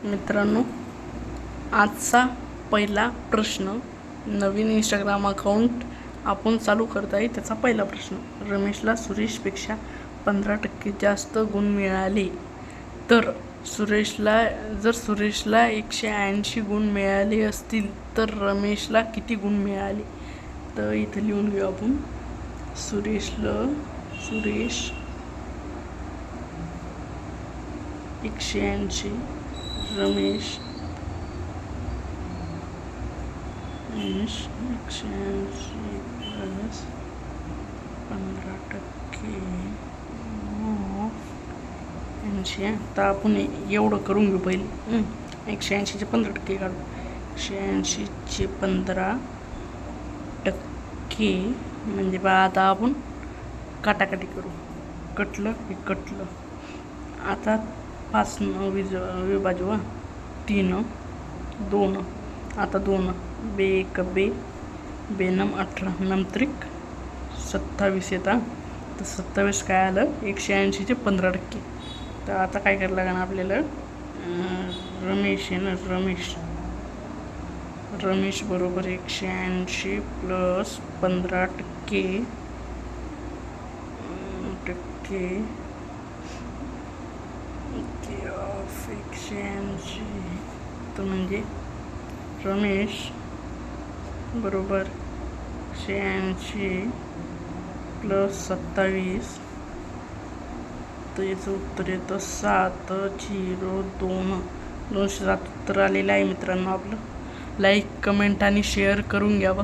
मित्रांनो, आजचा पहिला प्रश्न, नवीन इंस्टाग्राम अकाउंट आपण चालू करत आहे त्याचा पहिला प्रश्न. रमेशला सुरेशपेक्षा 15% जास्त गुण मिळाले तर सुरेशला 180 गुण मिळाले असतील तर रमेशला किती गुण मिळाले? तर इथं लिहून घेऊ आपण. सुरेश 180, रमेश 180 प्लस 15% 80. आता आपण एवढं करून घेऊ पहिले. 180चे 15% काढू. 180चे 15% म्हणजे बा आता आपण काटाकाटी करू. कटलं हे कटलं. आता 5 विभाजू 3 2. आता 2 बे 1 बे 18 नंतरिक 27 येतात. तर 27 काय आलं? 180चे 15%. तर आता काय करायला लागणार आपल्याला? रमेश आहे ना, रमेश बरोबर 180 प्लस 15% ऑफ 180. तर म्हणजे रमेश बरोबर 180 प्लस 27. तर याचं उत्तर येतं 702. 207 उत्तर आलेलं आहे मित्रांनो आपलं. लाईक, कमेंट आणि शेअर करून घ्यावं.